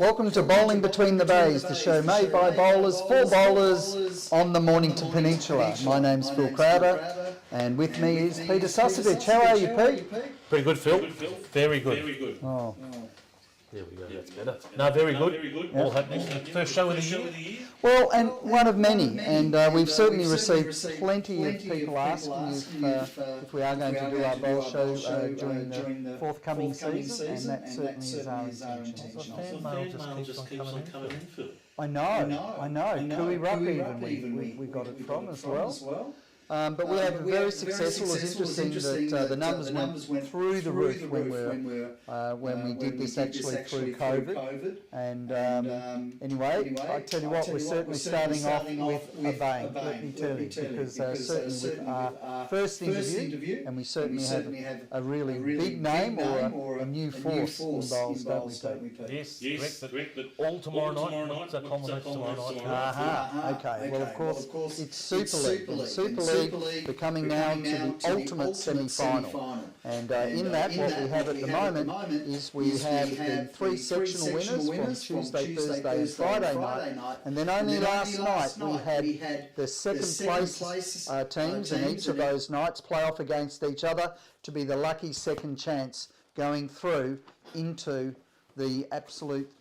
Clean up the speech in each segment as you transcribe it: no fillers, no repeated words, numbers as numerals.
Welcome to Bowling Between the Bays, the show made by bowlers for bowlers on the Mornington Peninsula. My name's Phil Crowder, and with me is Peter Susevich. How are you, Pete? Pretty good, Phil. Very good. Oh. There we go, that's better. No, very good. All happening. First show of the year. Well, and one of many, and we've certainly received plenty of people asking if we are going to do our bowl show during the forthcoming season, and that certainly is our intention. Fan mail just keeps on coming in, Phil. I know. Cooey Ruck even we got it from as well. But we had very successful. It's interesting that the numbers went through the roof when we did this actually through COVID. And anyway, I tell you what, we're certainly starting off with a bang, let me tell you, because certainly with our first interview, and we certainly have a really big name or a new force in bowls, don't we, Pete? Yes, correct. But all tomorrow night, not the culmination tomorrow night. Okay. Well, of course, it's Super League. Super League. We're coming now to the ultimate semi-final. And in that, what we have at the moment is we have the three sectional winners from Tuesday, Thursday and Friday night. And then only last night we had the second place teams in each of those nights play off against each other to be the lucky second chance going through into the absolute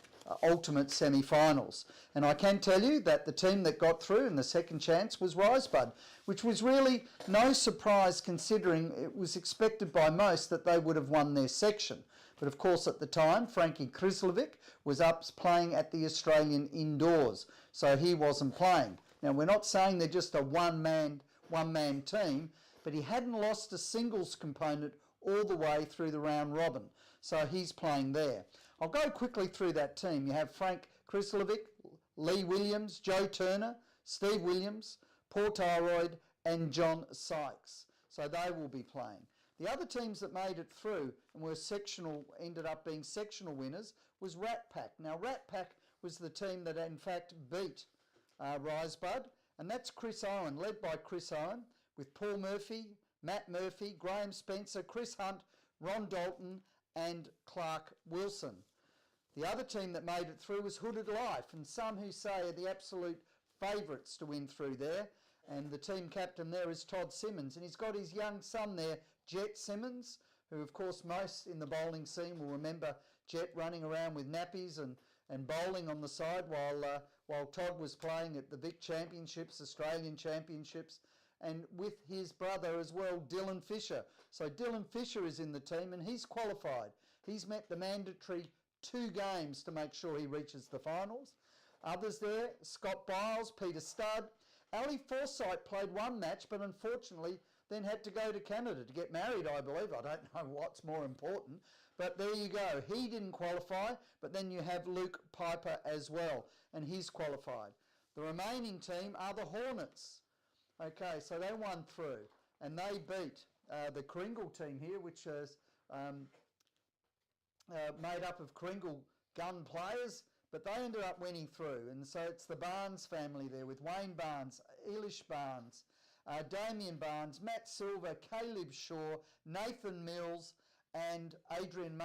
ultimate semi-finals. And I can tell you that the team that got through in the second chance was Rosebud, which was really no surprise considering it was expected by most that they would have won their section. But of course at the time, Frankie Krislovic was up playing at the Australian indoors, so he wasn't playing. Now we're not saying they're just a one-man team, but he hadn't lost a singles component all the way through the round robin, so he's playing there. I'll go quickly through that team. You have Frank Krislovic, Lee Williams, Joe Turner, Steve Williams, Paul Tyroyd and John Sykes. So they will be playing. The other teams that made it through and were ended up being sectional winners was Rat Pack. Now Rat Pack was the team that in fact beat Rosebud, and that's Chris Owen, led by Chris Owen, with Paul Murphy, Matt Murphy, Graham Spencer, Chris Hunt, Ron Dalton and Clark Wilson. The other team that made it through was Hooded Life, and some who say are the absolute favourites to win through there. And the team captain there is Todd Simmons, and he's got his young son there, Jet Simmons, who of course most in the bowling scene will remember Jet running around with nappies and bowling on the side while Todd was playing at the Vic Championships, Australian Championships, and with his brother as well, Dylan Fisher. So Dylan Fisher is in the team and he's qualified. He's met the mandatory 2 games to make sure he reaches the finals. Others there, Scott Biles, Peter Studd. Ali Forsyth played 1 match, but unfortunately then had to go to Canada to get married, I believe. I don't know what's more important, but there you go. He didn't qualify, but then you have Luke Piper as well, and he's qualified. The remaining team are the Hornets. Okay, so they won through, and they beat the Kringle team here, which is made up of Kringle gun players, but they ended up winning through. And so it's the Barnes family there with Wayne Barnes, Elish Barnes, Damien Barnes, Matt Silver, Caleb Shaw, Nathan Mills and Adrian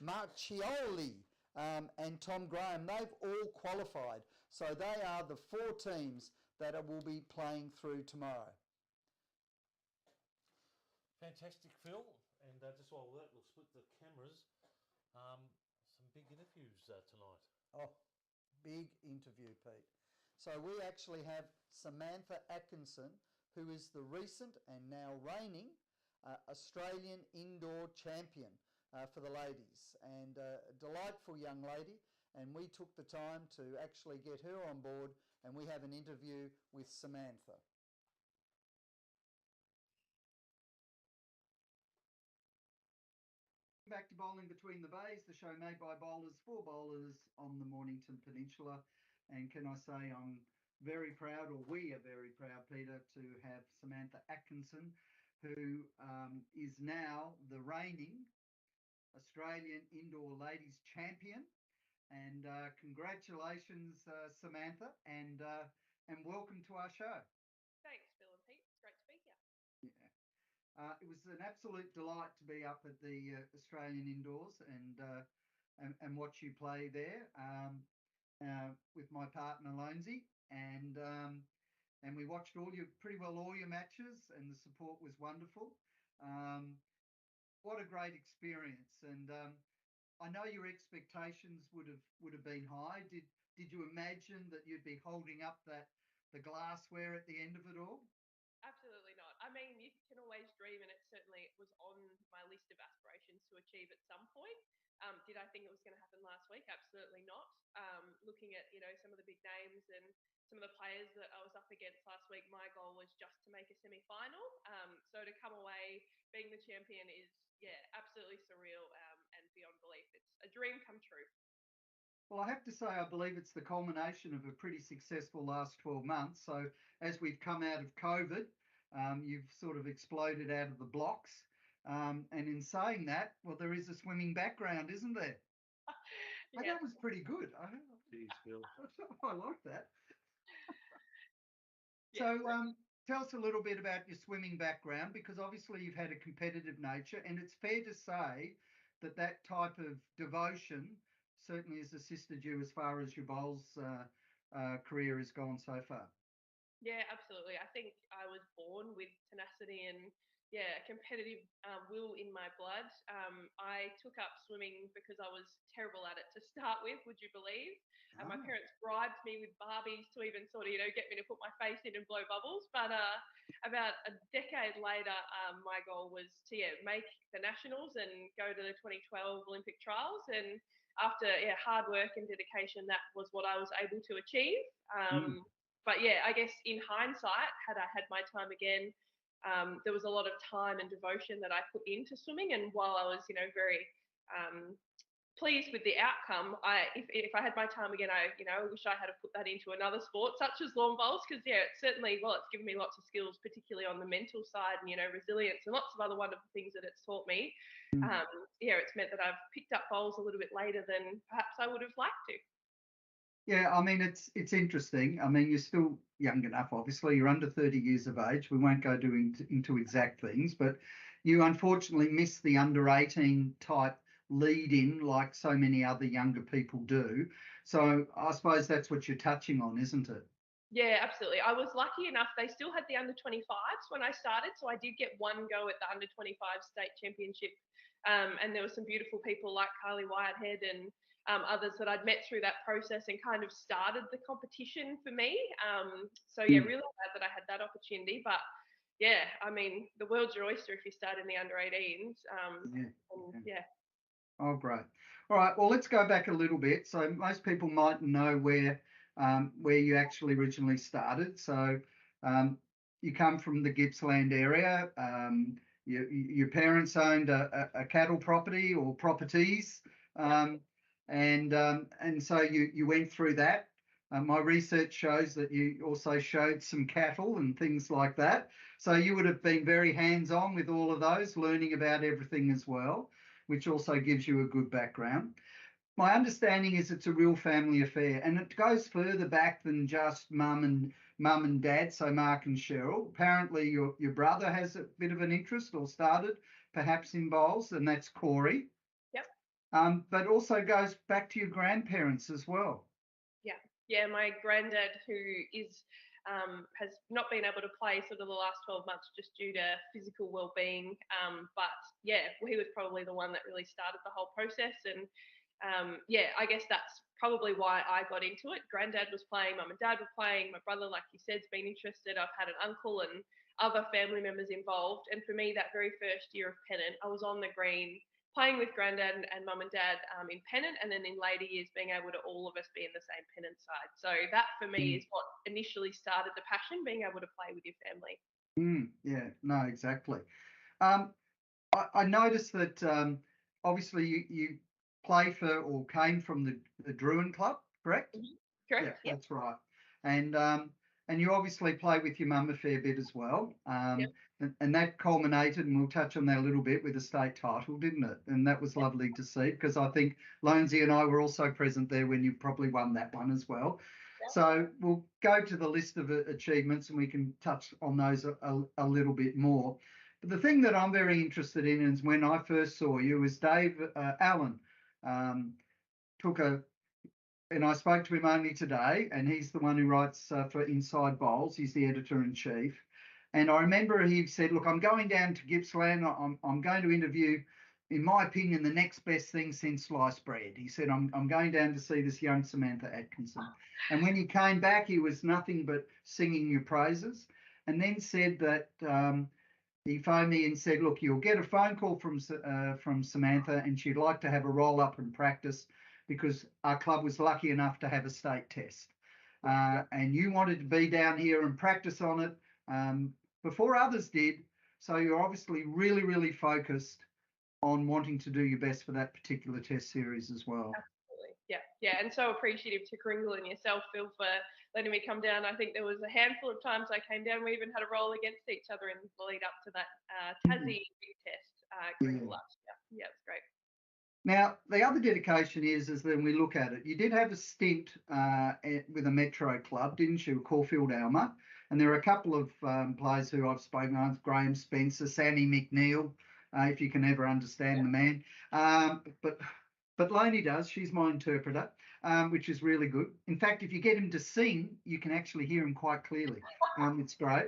Marchioli and Tom Graham. They've all qualified. So they are the 4 teams that will be playing through tomorrow. Fantastic, Phil. And just while we'll split the cameras. Some big interviews tonight. Oh, big interview, Pete. So we actually have Samantha Atkinson, who is the recent and now reigning Australian indoor champion for the ladies. And a delightful young lady. And we took the time to actually get her on board, and we have an interview with Samantha. Back to Bowling Between the Bays, the show made by bowlers for bowlers on the Mornington Peninsula. And can I say I'm very proud, or we are very proud, Peter, to have Samantha Atkinson, who is now the reigning Australian Indoor Ladies Champion. And congratulations, Samantha, and welcome to our show. Thanks, Phil and Pete. It's great to be here. Yeah. It was an absolute delight to be up at the Australian Indoors, and and watch you play there with my partner Lonesy, and we watched pretty well all your matches, and the support was wonderful. What a great experience! And I know your expectations would have been high. Did you imagine that you'd be holding up the glassware at the end of it all? Absolutely not. I mean, you can always dream, and it certainly was on my list of aspirations to achieve at some point. Did I think it was going to happen last week? Absolutely not. Looking at some of the big names and some of the players that I was up against last week, my goal was just to make a semi-final. So to come away being the champion is absolutely surreal and beyond belief. It's a dream come true. Well, I have to say, I believe it's the culmination of a pretty successful last 12 months. So as we've come out of COVID, you've sort of exploded out of the blocks. And in saying that, well, there is a swimming background, isn't there? Yeah. That was pretty good. Jeez, Phil. I like that. Yeah. So tell us a little bit about your swimming background, because obviously you've had a competitive nature, and it's fair to say that that type of devotion certainly has assisted you as far as your bowls career has gone so far. Yeah, absolutely. I think I was born with tenacity and a competitive will in my blood. I took up swimming because I was terrible at it to start with, would you believe? And my parents bribed me with Barbies to even sort of, get me to put my face in and blow bubbles. But about a decade later, my goal was to make the nationals and go to the 2012 Olympic trials. And after hard work and dedication, that was what I was able to achieve. But I guess in hindsight, had I had my time again, there was a lot of time and devotion that I put into swimming. And while I was, very pleased with the outcome, if I had my time again, I wish I had put that into another sport such as lawn bowls, because it's certainly, it's given me lots of skills, particularly on the mental side, and resilience and lots of other wonderful things that it's taught me. It's meant that I've picked up bowls a little bit later than perhaps I would have liked to. Yeah, I mean, it's interesting. I mean, you're still young enough, obviously. You're under 30 years of age. We won't go into exact things, but you unfortunately missed the under 18 type lead in like so many other younger people do. So I suppose that's what you're touching on, isn't it? Yeah, absolutely. I was lucky enough. They still had the under 25s when I started. So I did get one go at the under 25 state championship. And there were some beautiful people like Kylie Whitehead and others that I'd met through that process and kind of started the competition for me. Really glad that I had that opportunity. But I mean, the world's your oyster if you start in the under 18s. Oh, great. All right. Well, let's go back a little bit. So most people might know where you actually originally started. So you come from the Gippsland area. Your parents owned a cattle property or properties, and so you went through that. My research shows that you also showed some cattle and things like that. So you would have been very hands-on with all of those, learning about everything as well, which also gives you a good background. My understanding is it's a real family affair, and it goes further back than just mum and dad, so Mark and Cheryl. Apparently your brother has a bit of an interest or started perhaps in bowls, and that's Corey. Yep. But also goes back to your grandparents as well. Yeah, my granddad, who is has not been able to play sort of the last 12 months just due to physical well-being. But he was probably the one that really started the whole process. And I guess that's probably why I got into it. Granddad was playing, mum and dad were playing, my brother, like you said, has been interested. I've had an uncle and other family members involved. And for me, that very first year of pennant, I was on the green playing with granddad and mum and dad in pennant, and then in later years being able to all of us be in the same pennant side. So that for me is what initially started the passion, being able to play with your family. Yeah, no, exactly. I noticed that obviously you play for or came from the Druin Club, correct? Correct. Yeah, that's right. And you obviously play with your mum a fair bit as well. And that culminated, and we'll touch on that a little bit, with a state title, didn't it? And that was lovely to see, because I think Lonesy and I were also present there when you probably won that one as well. So we'll go to the list of achievements and we can touch on those a little bit more. But the thing that I'm very interested in is when I first saw you was Dave Allen and I spoke to him only today, and he's the one who writes for Inside Bowls. He's the editor-in-chief. And I remember he said, look, I'm going down to Gippsland. I'm going to interview, in my opinion, the next best thing since sliced bread. He said, I'm going down to see this young Samantha Atkinson. And when he came back, he was nothing but singing your praises, and then said that he phoned me and said, look, you'll get a phone call from Samantha, and she'd like to have a roll-up and practice because our club was lucky enough to have a state test. And you wanted to be down here and practice on it before others did. So you're obviously really, really focused on wanting to do your best for that particular test series as well. Absolutely. Yeah. And so appreciative to Kringle and yourself, Phil, for letting me come down. I think there was a handful of times I came down. We even had a roll against each other in the lead up to that Tassie big test. Kringle last year. Yeah, it's great. Now, the other dedication is when we look at it, you did have a stint with a Metro club, didn't you, Caulfield Alma? And there are a couple of players who I've spoken with, Graham Spencer, Sammy McNeil, if you can ever understand the man. But Loney does, she's my interpreter, which is really good. In fact, if you get him to sing, you can actually hear him quite clearly. It's great.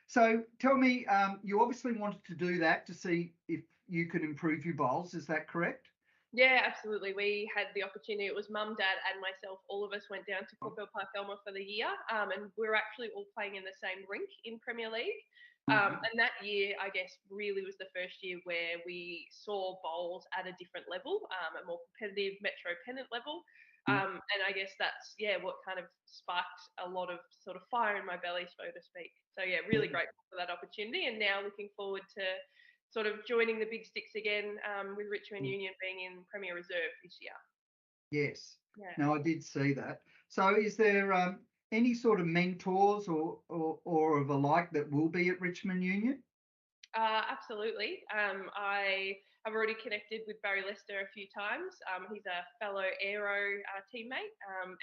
So tell me, you obviously wanted to do that to see if you could improve your bowls, is that correct? Yeah, absolutely. We had the opportunity. It was mum, dad, and myself. All of us went down to Caulfield Park Elma for the year, and we were actually all playing in the same rink in Premier League. And that year, I guess, really was the first year where we saw bowls at a different level, a more competitive Metro pennant level. And I guess that's, what kind of sparked a lot of sort of fire in my belly, so to speak. So, really grateful for that opportunity, and now looking forward to sort of joining the big sticks again with Richmond Union being in Premier Reserve this year. Yes. Yeah. Now, I did see that. So is there any sort of mentors or of a like that will be at Richmond Union? Absolutely. I have already connected with Barry Lester a few times. He's a fellow Aero teammate,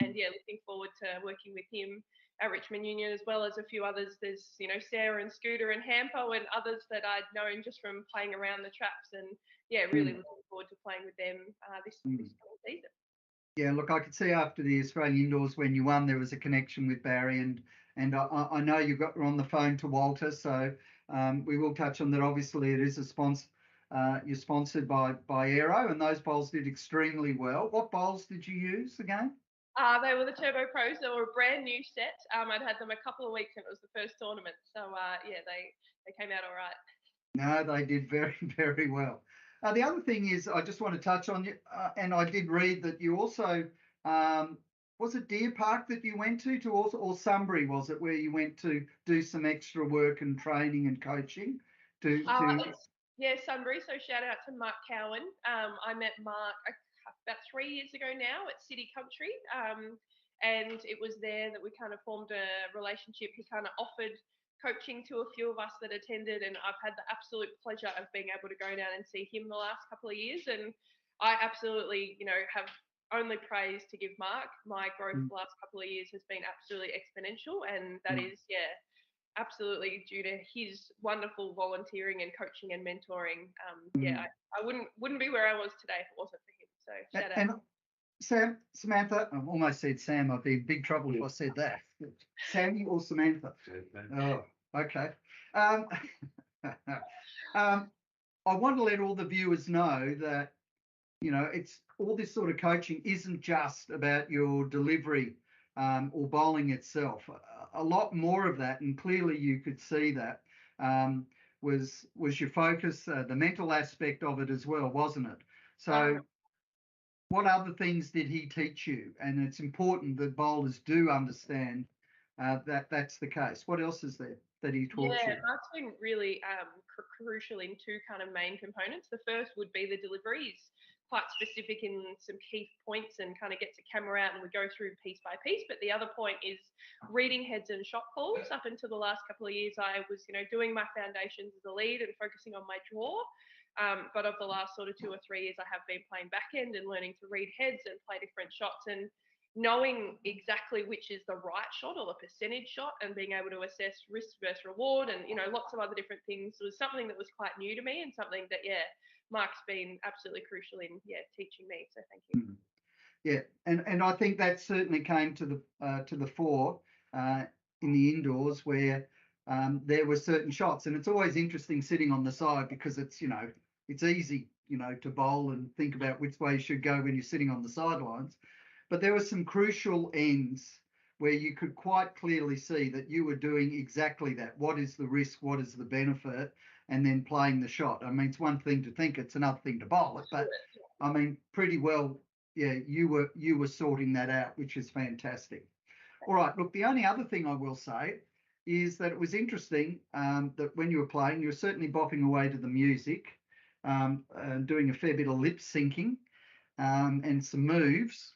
and looking forward to working with him at Richmond Union, as well as a few others. There's, Sarah and Scooter and Hampo and others that I'd known just from playing around the traps, and really looking forward to playing with them this coming season. Yeah, look, I could see after the Australian Indoors when you won, there was a connection with Barry, and I know you got on the phone to Walter, so we will touch on that. Obviously, it is a sponsor. You're sponsored by Aero, and those bowls did extremely well. What bowls did you use again? They were the Turbo Pros. They were a brand new set. I'd had them a couple of weeks, and it was the first tournament. So they came out all right. No, they did very, very well. The other thing is, I just want to touch on you, and I did read that you also, was it Deer Park that you went to also, or Sunbury, was it, where you went to do some extra work and training and coaching? Sunbury. So shout out to Mark Cowan. I met Mark about 3 years ago now at City Country, and it was there that we kind of formed a relationship. He kind of offered coaching to a few of us that attended, and I've had the absolute pleasure of being able to go down and see him the last couple of years, and I absolutely have only praise to give Mark. My growth the last couple of years has been absolutely exponential, and that is absolutely due to his wonderful volunteering and coaching and mentoring. I wouldn't be where I was today if it wasn't for him, so shout out. And Samantha, I almost said Sam. I'd be in big trouble if I said that. Sammy or Samantha? Oh, okay. I want to let all the viewers know that, it's all this sort of coaching isn't just about your delivery or bowling itself. A lot more of that, and clearly you could see that, was your focus, the mental aspect of it as well, wasn't it? So what other things did he teach you? And it's important that bowlers do understand that that's the case. What else is there that he taught you? Mark's been really crucial in two kind of main components. The first would be the delivery. He's quite specific in some key points and kind of gets a camera out and we go through piece by piece. But the other point is reading heads and shot calls. Up until the last couple of years, I was, doing my foundations as a lead and focusing on my draw. But of the last sort of 2 or 3 years, I have been playing back end and learning to read heads and play different shots and knowing exactly which is the right shot or the percentage shot and being able to assess risk versus reward and, lots of other different things was something that was quite new to me and something that, Mark's been absolutely crucial in, teaching me. So thank you. Yeah, and I think that certainly came to the fore in the indoors where there were certain shots, and it's always interesting sitting on the side because it's easy to bowl and think about which way you should go when you're sitting on the sidelines, but there were some crucial ends where you could quite clearly see that you were doing exactly that. What is the risk? What is the benefit? And then playing the shot. I mean, it's one thing to think, it's another thing to bowl it, but I mean, pretty well, yeah, you were sorting that out, which is fantastic. All right, look, the only other thing I will say is that it was interesting that when you were playing, you were certainly bopping away to the music, doing a fair bit of lip syncing and some moves.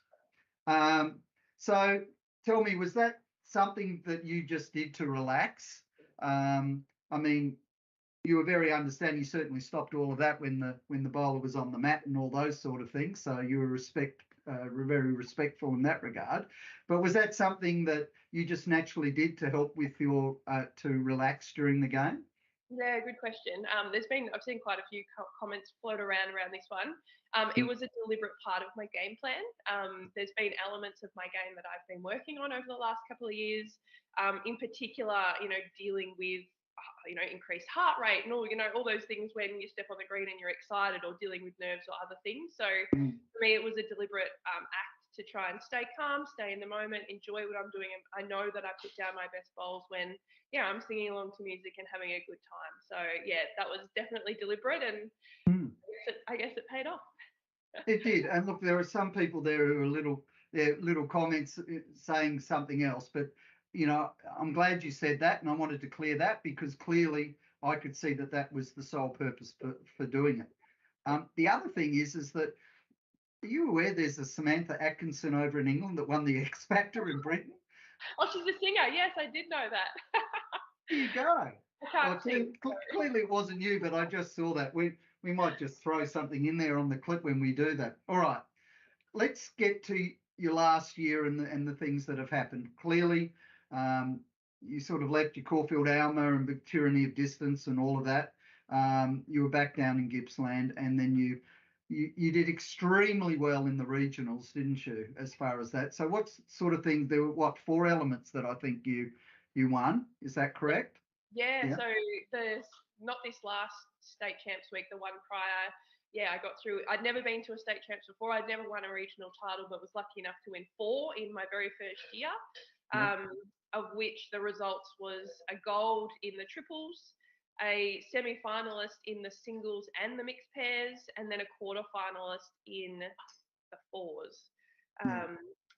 So tell me, was that something that you just did to relax? I mean, you were very understanding. You certainly stopped all of that when the bowler was on the mat and all those sort of things. So you were very respectful in that regard. But was that something that you just naturally did to help with your to relax during the game? Yeah, good question. I've seen quite a few comments float around this one. It was a deliberate part of my game plan. There's been elements of my game that I've been working on over the last couple of years. In particular, dealing with increased heart rate and all those things when you step on the green and you're excited, or dealing with nerves or other things. So for me, it was a deliberate act to try and stay calm, stay in the moment, enjoy what I'm doing. And I know that I put down my best bowls when I'm singing along to music and having a good time. So yeah, that was definitely deliberate, and I guess it paid off. It did. And look, there are some people there who are little comments saying something else, but I'm glad you said that, and I wanted to clear that because clearly I could see that was the sole purpose for doing it. The other thing is that, are you aware there's a Samantha Atkinson over in England that won the X Factor in Britain? Oh, she's a singer. Yes, I did know that. There you go. I can't Well, sing. clearly it wasn't you, but I just saw that. We might just throw something in there on the clip when we do that. All right, let's get to your last year and the things that have happened. Clearly, you sort of left your Caulfield Alma and the tyranny of distance and all of that. You were back down in Gippsland, and then you did extremely well in the regionals, didn't you, as far as that? So what sort of things, there were 4 elements that I think you won, is that correct? Yeah, so not this last state champs week, the one prior, I got through. I'd never been to a state champs before. I'd never won a regional title, but was lucky enough to win 4 in my very first year, of which the results was a gold in the triples, a semi-finalist in the singles and the mixed pairs, and then a quarter-finalist in the fours.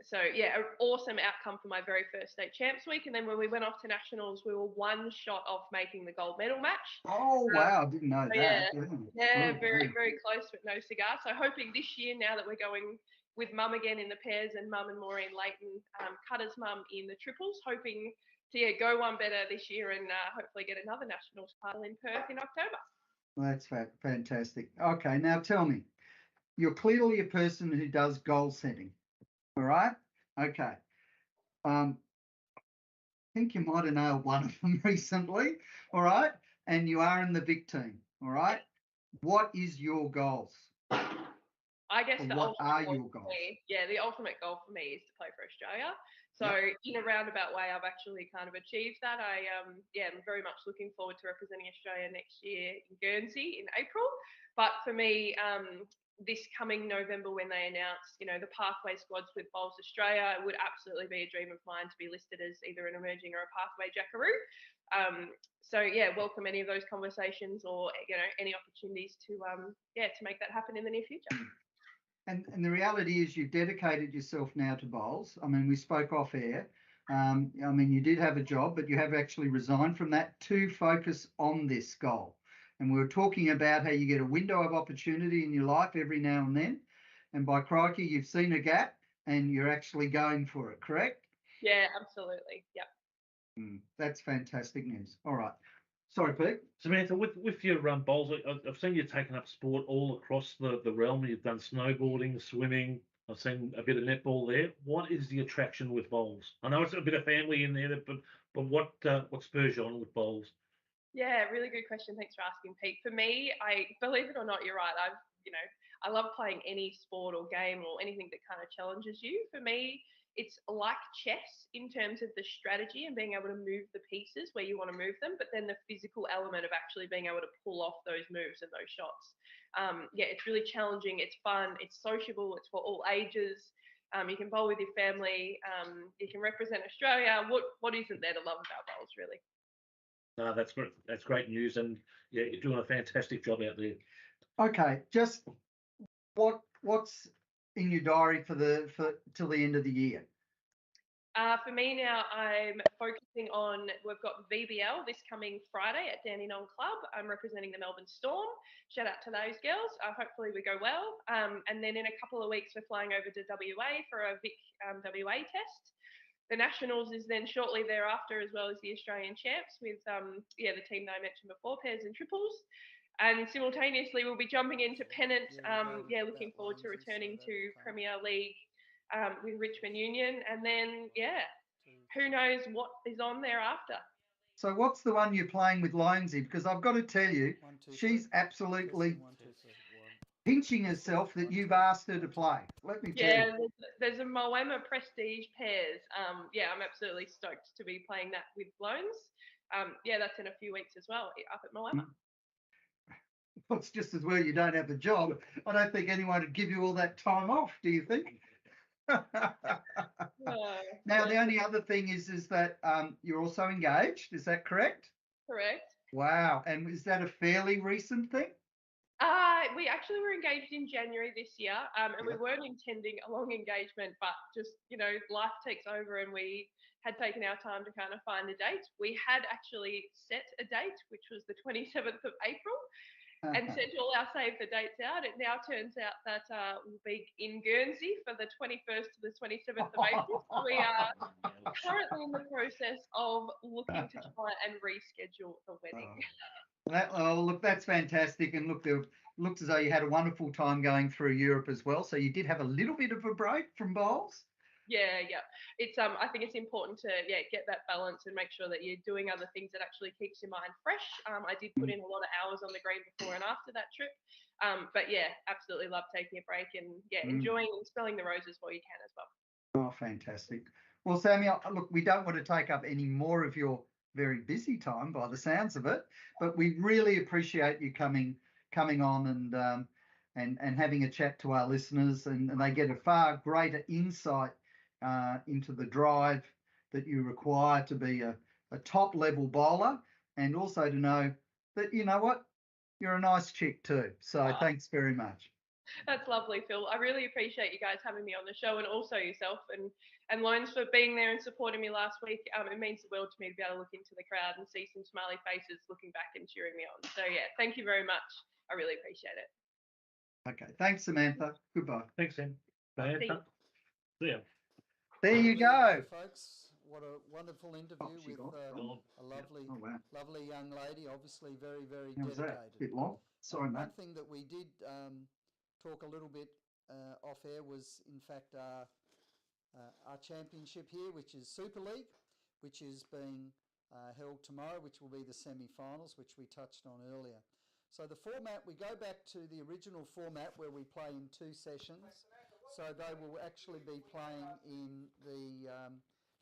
So an awesome outcome for my very first state champs week. And then when we went off to nationals, we were 1 shot off making the gold medal match. Oh wow, I didn't know that. Very, very close, but no cigar. So hoping this year, now that we're going with mum again in the pairs and mum and Maureen Leighton, Cutter's mum in the triples, hoping to go one better this year and hopefully get another nationals title in Perth in October. Well, that's fantastic. Okay, now tell me, you're clearly a person who does goal setting. All right. Okay. I think you might have nailed one of them recently. All right. And you are in the Vic team. All right. What is your goals? I guess what are your goals? The ultimate goal for me is to play for Australia. So in a roundabout way, I've actually kind of achieved that. I'm very much looking forward to representing Australia next year in Guernsey in April. But for me, this coming November, when they announce, the pathway squads with Bowls Australia, it would absolutely be a dream of mine to be listed as either an emerging or a pathway jackaroo. Welcome any of those conversations or any opportunities to make that happen in the near future. And the reality is you've dedicated yourself now to bowls. I mean, we spoke off air. I mean, you did have a job, but you have actually resigned from that to focus on this goal. And we were talking about how you get a window of opportunity in your life every now and then. And by crikey, you've seen a gap and you're actually going for it, correct? Yeah, absolutely. Yep. That's fantastic news. All right. Sorry, Pete. Samantha, with your bowls, I've seen you taking up sport all across the realm. You've done snowboarding, swimming. I've seen a bit of netball there. What is the attraction with bowls? I know it's a bit of family in there, but what spurs you on with bowls? Yeah, really good question. Thanks for asking, Pete. For me, believe it or not, you're right. I've I love playing any sport or game or anything that kind of challenges you. For me, it's like chess in terms of the strategy and being able to move the pieces where you want to move them, but then the physical element of actually being able to pull off those moves and those shots. It's really challenging. It's fun. It's sociable. It's for all ages. You can bowl with your family. You can represent Australia. What isn't there to love about bowls, really? No, that's great. That's great news, and yeah, you're doing a fantastic job out there. Okay, just what's in your diary for till the end of the year? For me now, I'm focusing on, we've got VBL this coming Friday at Dandenong Club. I'm representing the Melbourne Storm. Shout out to those girls. Hopefully we go well. And then in a couple of weeks, we're flying over to WA for a Vic WA test. The Nationals is then shortly thereafter, as well as the Australian champs with the team that I mentioned before, pairs and triples. And simultaneously, we'll be jumping into pennant. Looking forward to returning to Premier League with Richmond Union. And then, who knows what is on thereafter. So what's the one you're playing with Lonesy? Because I've got to tell you, she's absolutely pinching herself that you've asked her to play. Let me tell you. There's a Moama Prestige pairs. I'm absolutely stoked to be playing that with Loans. That's in a few weeks as well up at Moama. Well, it's just as well you don't have the job. I don't think anyone would give you all that time off, do you think? Now, the only other thing is that you're also engaged. Is that correct? Correct. Wow. And is that a fairly recent thing? We actually were engaged in January this year, and we weren't intending a long engagement, but just, life takes over and we had taken our time to kind of find a date. We had actually set a date, which was the 27th of April. And sent all our save the dates out. It now turns out that we'll be in Guernsey for the 21st to the 27th of April. We are currently in the process of looking to try and reschedule the wedding. Look, that's fantastic. And look, it looks as though you had a wonderful time going through Europe as well. So you did have a little bit of a break from bowls. Yeah. It's I think it's important to get that balance and make sure that you're doing other things that actually keeps your mind fresh. I did put in a lot of hours on the green before and after that trip. But absolutely love taking a break and enjoying and smelling the roses while you can as well. Oh, fantastic. Well, Sammy, look, we don't want to take up any more of your very busy time by the sounds of it, but we really appreciate you coming on and having a chat to our listeners, and they get a far greater insight into the drive that you require to be a top level bowler, and also to know that, you know what, you're a nice chick too. So thanks very much. That's lovely, Phil. I really appreciate you guys having me on the show, and also yourself and Loans for being there and supporting me last week. It means the world to me to be able to look into the crowd and see some smiley faces looking back and cheering me on. So thank you very much. I really appreciate it. Okay, thanks, Samantha. Goodbye. Thanks, Sam. Bye. See ya. There you go, folks. What a wonderful interview with a lovely young lady, obviously very, very dedicated. A bit long. Sorry, mate. One thing that we did talk a little bit off air was, in fact, our championship here, which is Super League, which is being held tomorrow, which will be the semi-finals, which we touched on earlier. So the format, we go back to the original format where we play in 2 sessions. So they will actually be playing in the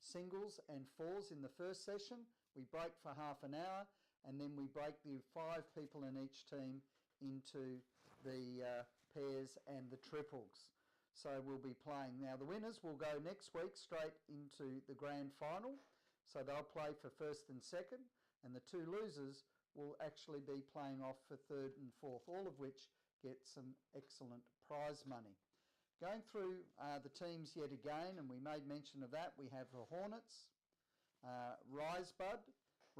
singles and fours in the first session. We break for half an hour, and then we break the 5 people in each team into the pairs and the triples. So we'll be playing. Now the winners will go next week straight into the grand final. So they'll play for first and second, and the 2 losers will actually be playing off for third and fourth, all of which get some excellent prize money. Going through the teams yet again, and we made mention of that, we have the Hornets, Risebud.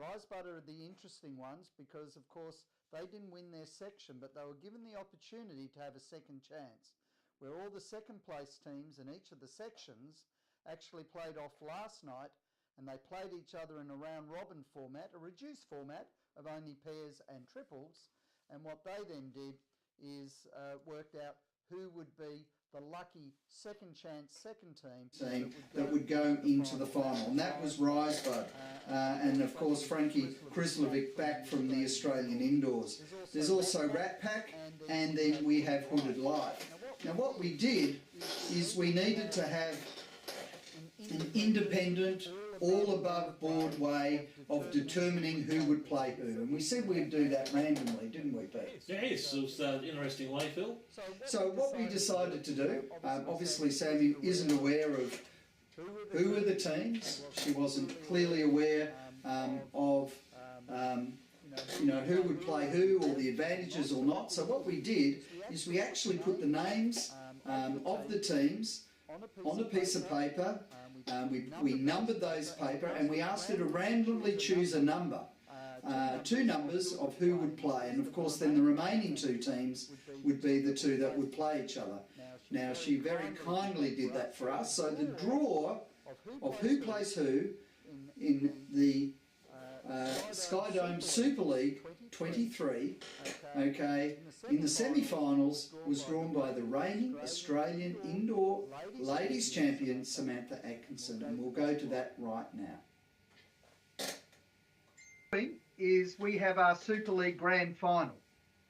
Risebud are the interesting ones because, of course, they didn't win their section, but they were given the opportunity to have a second chance, where all the second place teams in each of the sections actually played off last night, and they played each other in a round robin format, a reduced format of only pairs and triples. And what they then did is worked out who would be the lucky second chance second team that would go into the final, and that was Risebud, and of course Frankie Krislovic back from the Australian indoors. There's also Rat Pack, and then we have Hooded Life. Now what we did is we needed to have an independent, all above board way of determining who would play who, and we said we'd do that randomly, didn't we, Pete? Yes, it was an interesting way, Phil. So what we decided to do, obviously Sammy isn't aware of who were the teams. She wasn't clearly aware of who would play who or the advantages or not. So what we did is we actually put the names of the teams on a piece of paper. We numbered those paper and we asked her to randomly choose a number, two numbers of who would play, and of course then the remaining two teams would be the two that would play each other. Now she very kindly did that for us, so the draw of who plays who in the Skydome Super League 23, okay, in the semi-finals was drawn by the reigning Australian Indoor Ladies Champion Samantha Atkinson, and we'll go to that right now. Is we have our Super League Grand Final,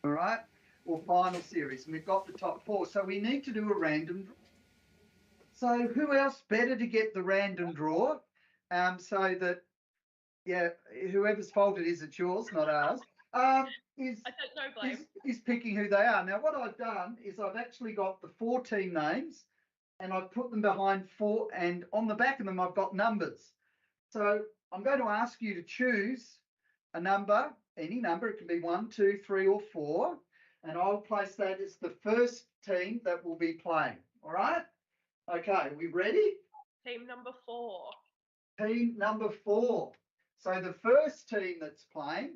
all right, or Final Series, and we've got the top four, so we need to do a random draw. So who else better to get the random draw, so that, yeah, whoever's fault it is, it's yours, not ours. Is picking who they are. Now, what I've done is I've actually got the 4 team names and I've put them behind 4, and on the back of them I've got numbers. So I'm going to ask you to choose a number, any number. It can be 1, 2, 3 or 4, and I'll place that as the first team that will be playing. All right? Okay, are we ready? Team number 4. Team number 4. So the first team that's playing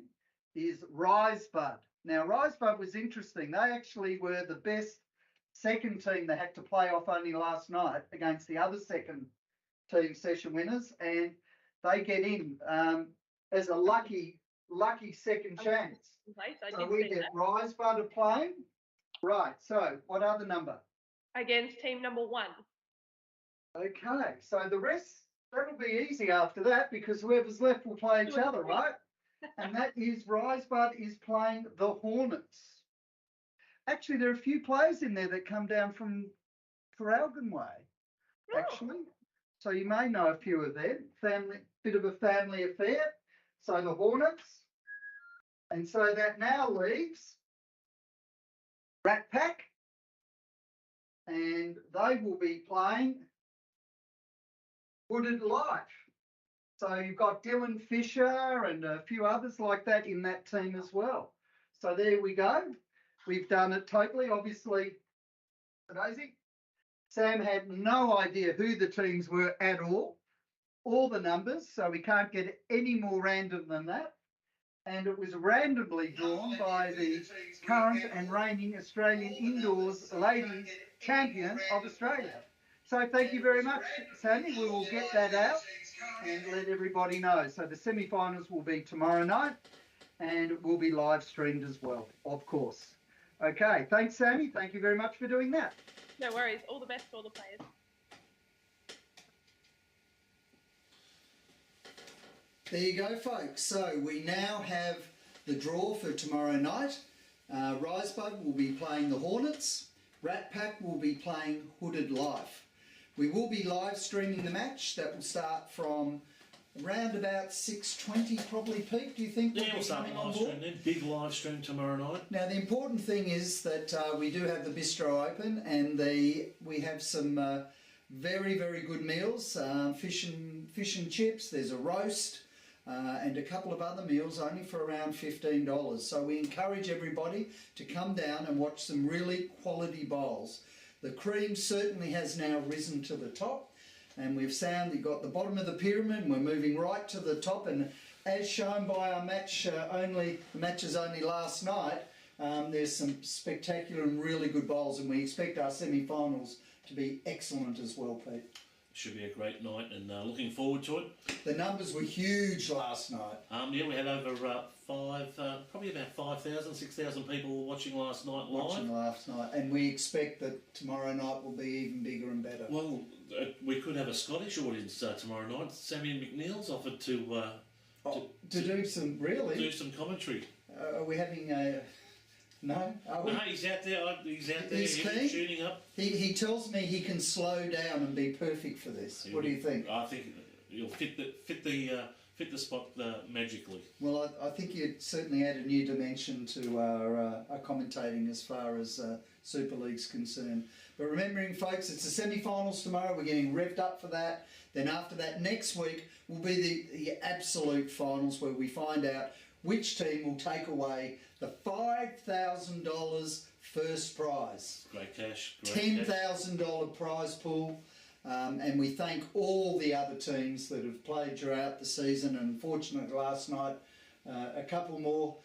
is Risebud. Now, Risebud was interesting. They actually were the best second team that had to play off only last night against the other second team session winners, and they get in as a lucky second chance. So we get Risebud are playing. Right, so what other number? Against team number 1. Okay, so the rest, that'll be easy after that because whoever's left will play each other, right? And that is Risebud is playing the Hornets. Actually, there are a few players in there that come down from Traralgon Way, actually. So you may know a few of them. Bit of a family affair. So the Hornets. And so that now leaves Rat Pack. And they will be playing Hooded Life. So you've got Dylan Fisher and a few others like that in that team as well. So there we go. We've done it totally. Obviously, amazing. Sam had no idea who the teams were at all the numbers, so we can't get any more random than that. And it was randomly drawn by the current and reigning Australian Indoors Ladies Champion of Australia. So thank you very much, Sammy. We will get that out and let everybody know. So the semi-finals will be tomorrow night and it will be live streamed as well, of course. Okay, thanks, Sammy. Thank you very much for doing that. No worries. All the best for all the players. There you go, folks. So we now have the draw for tomorrow night. Risebud will be playing the Hornets. Rat Pack will be playing Hooded Life. We will be live streaming the match. That will start from around about 6:20 probably, Pete, do you think? Yeah, we'll start live stream then. Big live stream tomorrow night. Now, the important thing is that we do have the bistro open and we have some very, very good meals. Fish and chips, there's a roast, and a couple of other meals only for around $15. So we encourage everybody to come down and watch some really quality bowls. The cream certainly has now risen to the top, and we've found you've got the bottom of the pyramid and we're moving right to the top, and as shown by our matches only last night, there's some spectacular and really good bowls, and we expect our semi-finals to be excellent as well, Pete. Should be a great night, and looking forward to it. The numbers were huge last night. Yeah, we had over probably about 5,000, 6,000 people watching last night live. And we expect that tomorrow night will be even bigger and better. Well, we could have a Scottish audience tomorrow night. Sammy McNeil's offered to do some do some commentary. Are we having a? No, are we? No, he's out there. He's keen? Tuning up. He tells me he can slow down and be perfect for this. What do you think? I think you'll fit the spot magically. Well, I think you'd certainly add a new dimension to our commentating as far as Super League's concerned. But remembering, folks, it's the semi-finals tomorrow. We're getting revved up for that. Then after that, next week will be the absolute finals, where we find out which team will take away the $5,000 first prize. Great cash. $10,000 prize pool. And we thank all the other teams that have played throughout the season. And unfortunately, last night, a couple more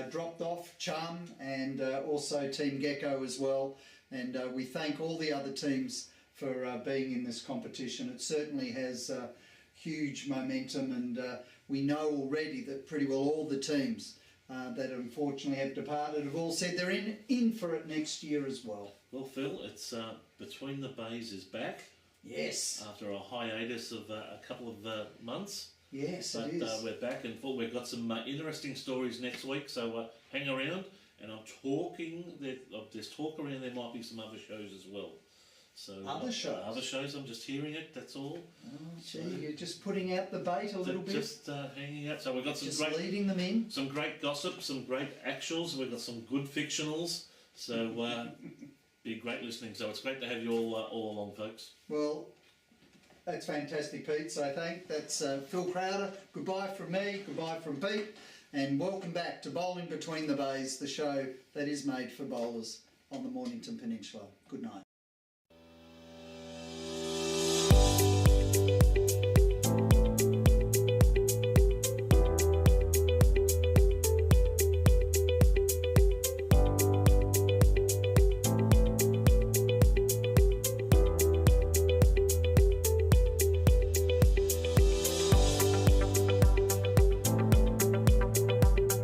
dropped off, Chum and also Team Gecko as well. And we thank all the other teams for being in this competition. It certainly has huge momentum, and we know already that pretty well all the teams that unfortunately have departed have all said they're in for it next year as well. Well, Phil, it's Between the Bays is back. Yes. After a hiatus of a couple of months. Yes, but, it is. We're back in full. We've got some interesting stories next week, so hang around. And there's talk around there might be some other shows as well. So other shows? Other shows, I'm just hearing it, that's all. Oh, gee, you're just putting out the bait a little bit. Just hanging out. So we've got leading them in. Some great gossip, some great actuals. We've got some good fictionals. So be great listening. So it's great to have you all along, folks. Well, that's fantastic, Pete. So that's Phil Crowder. Goodbye from me. Goodbye from Pete. And welcome back to Bowling Between the Bays, the show that is made for bowlers on the Mornington Peninsula. Good night.